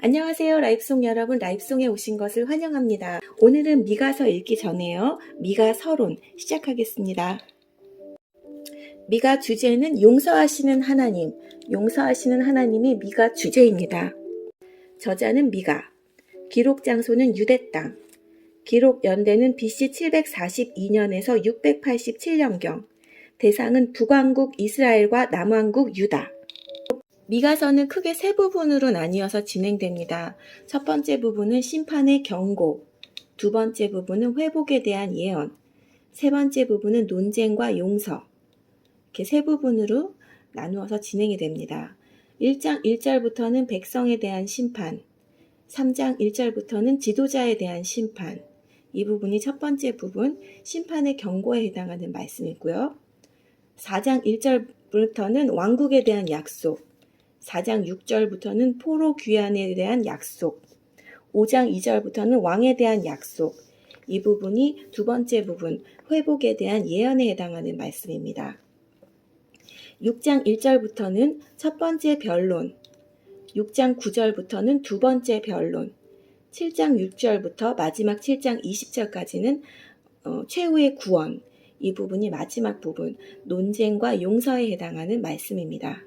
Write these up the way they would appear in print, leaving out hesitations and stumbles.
안녕하세요. 라이프송 여러분, 라이프송에 오신 것을 환영합니다. 오늘은 미가서 읽기 전에요. 미가 서론 시작하겠습니다. 미가 주제는 용서하시는 하나님, 용서하시는 하나님이 미가 주제입니다. 저자는 미가, 기록 장소는 유대 땅, 기록 연대는 BC 742년에서 687년경, 대상은 북왕국 이스라엘과 남왕국 유다. 미가서는 크게 세 부분으로 나뉘어서 진행됩니다. 첫 번째 부분은 심판의 경고, 두 번째 부분은 회복에 대한 예언, 세 번째 부분은 논쟁과 용서, 이렇게 세 부분으로 나누어서 진행이 됩니다. 1장 1절부터는 백성에 대한 심판, 3장 1절부터는 지도자에 대한 심판, 이 부분이 첫 번째 부분, 심판의 경고에 해당하는 말씀이고요. 4장 1절부터는 왕국에 대한 약속, 4장 6절부터는 포로 귀환에 대한 약속, 5장 2절부터는 왕에 대한 약속, 이 부분이 두 번째 부분, 회복에 대한 예언에 해당하는 말씀입니다. 6장 1절부터는 첫 번째 변론, 6장 9절부터는 두 번째 변론, 7장 6절부터 마지막 7장 20절까지는 최후의 구원, 이 부분이 마지막 부분, 논쟁과 용서에 해당하는 말씀입니다.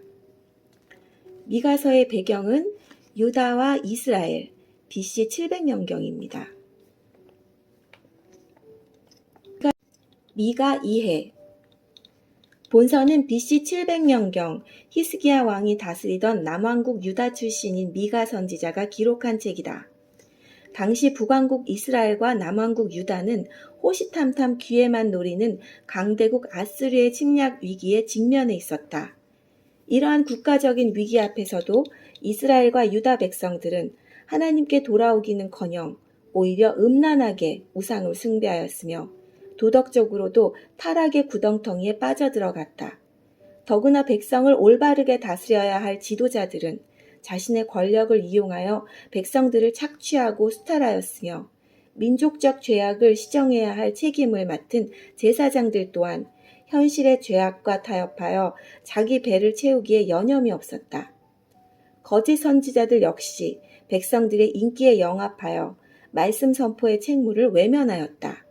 미가서의 배경은 유다와 이스라엘, BC 700년경입니다. 미가 2해, 본서는 BC 700년경 히스기야 왕이 다스리던 남왕국 유다 출신인 미가 선지자가 기록한 책이다. 당시 북왕국 이스라엘과 남왕국 유다는 호시탐탐 기회만 노리는 강대국 아스르의 침략 위기에 직면해 있었다. 이러한 국가적인 위기 앞에서도 이스라엘과 유다 백성들은 하나님께 돌아오기는커녕 오히려 음란하게 우상을 숭배하였으며 도덕적으로도 타락의 구덩텅이에 빠져들어갔다. 더구나 백성을 올바르게 다스려야 할 지도자들은 자신의 권력을 이용하여 백성들을 착취하고 수탈하였으며 민족적 죄악을 시정해야 할 책임을 맡은 제사장들 또한 현실의 죄악과 타협하여 자기 배를 채우기에 여념이 없었다. 거짓 선지자들 역시 백성들의 인기에 영합하여 말씀 선포의 책무를 외면하였다.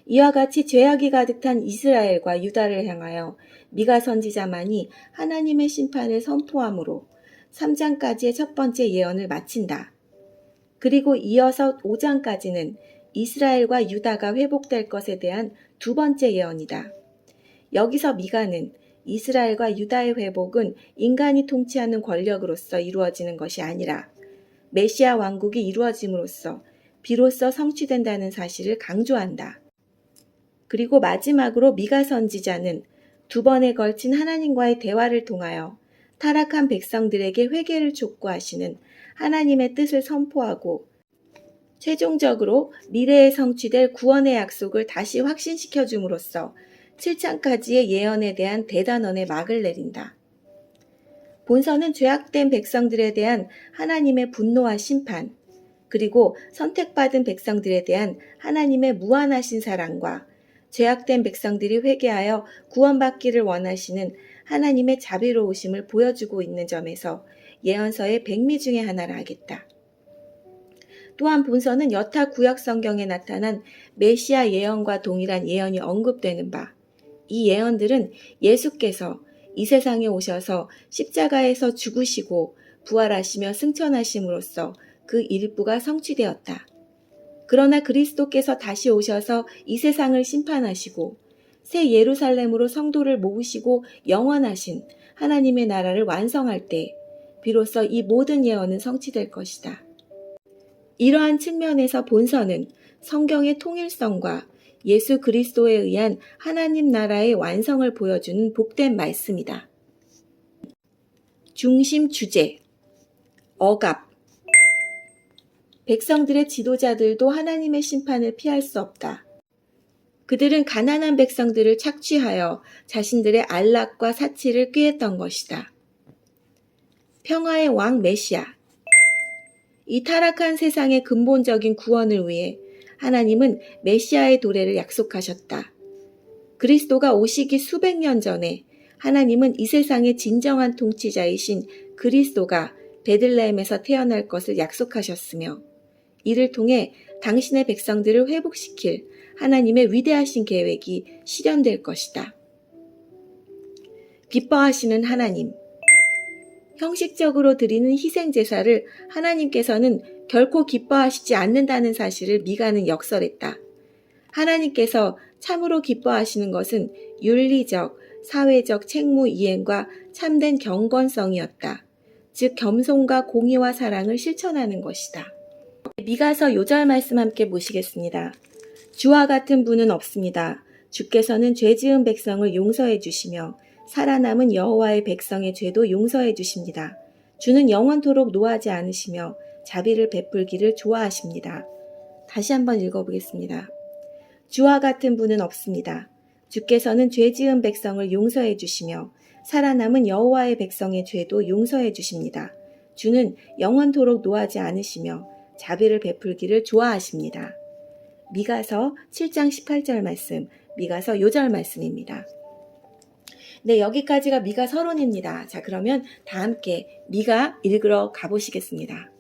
이와 같이 죄악이 가득 탄 이스라엘과 유다를 향하여 미가 선지자만이 하나님의 심판을 선포함으로 3장까지의 첫 번째 예언을 마친다. 그리고 이어서 5장까지는 이스라엘과 유다가 회복될 것에 대한 두 번째 예언이다. 여기서 미가는 이스라엘과 유다의 회복은 인간이 통치하는 권력으로서 이루어지는 것이 아니라 메시아 왕국이 이루어짐으로써 비로소 성취된다는 사실을 강조한다. 그리고 마지막으로 미가 선지자는 두 번에 걸친 하나님과의 대화를 통하여 타락한 백성들에게 회개를 촉구하시는 하나님의 뜻을 선포하고 최종적으로 미래에 성취될 구원의 약속을 다시 확신시켜 줌으로써 7장까지의 예언에 대한 대단원의 막을 내린다. 본서는 죄악된 백성들에 대한 하나님의 분노와 심판, 그리고 선택받은 백성들에 대한 하나님의 무한하신 사랑과 죄악된 백성들이 회개하여 구원받기를 원하시는 하나님의 자비로우심을 보여주고 있는 점에서 예언서의 백미 중에 하나라 하겠다. 또한 본서는 여타 구약 성경에 나타난 메시아 예언과 동일한 예언이 언급되는 바, 이 예언들은 예수께서 이 세상에 오셔서 십자가에서 죽으시고 부활하시며 승천하심으로써 그 일부가 성취되었다. 그러나 그리스도께서 다시 오셔서 이 세상을 심판하시고 새 예루살렘으로 성도를 모으시고 영원하신 하나님의 나라를 완성할 때 비로소 이 모든 예언은 성취될 것이다. 이러한 측면에서 본서는 성경의 통일성과 예수 그리스도에 의한 하나님 나라의 완성을 보여주는 복된 말씀이다. 중심 주제, 억압. 백성들의 지도자들도 하나님의 심판을 피할 수 없다. 그들은 가난한 백성들을 착취하여 자신들의 안락과 사치를 꾀했던 것이다. 평화의 왕 메시아. 이 타락한 세상의 근본적인 구원을 위해 하나님은 메시아의 도래를 약속하셨다. 그리스도가 오시기 수백 년 전에 하나님은 이 세상의 진정한 통치자이신 그리스도가 베들레헴에서 태어날 것을 약속하셨으며 이를 통해 당신의 백성들을 회복시킬 하나님의 위대하신 계획이 실현될 것이다. 기뻐하시는 하나님. 형식적으로 드리는 희생제사를 하나님께서는 결코 기뻐하시지 않는다는 사실을 미가는 역설했다. 하나님께서 참으로 기뻐하시는 것은 윤리적, 사회적 책무 이행과 참된 경건성이었다. 즉 겸손과 공의와 사랑을 실천하는 것이다. 미가서 요절 말씀 함께 보시겠습니다. 주와 같은 분은 없습니다. 주께서는 죄 지은 백성을 용서해 주시며 살아남은 여호와의 백성의 죄도 용서해 주십니다. 주는 영원토록 노하지 않으시며 자비를 베풀기를 좋아하십니다. 다시 한번 읽어보겠습니다. 주와 같은 분은 없습니다. 주께서는 죄 지은 백성을 용서해 주시며 살아남은 여호와의 백성의 죄도 용서해 주십니다. 주는 영원토록 노하지 않으시며 자비를 베풀기를 좋아하십니다. 미가서 7장 18절 말씀, 미가서 요절 말씀입니다. 네, 여기까지가 미가 서론입니다. 자, 그러면 다 함께 미가 읽으러 가보시겠습니다.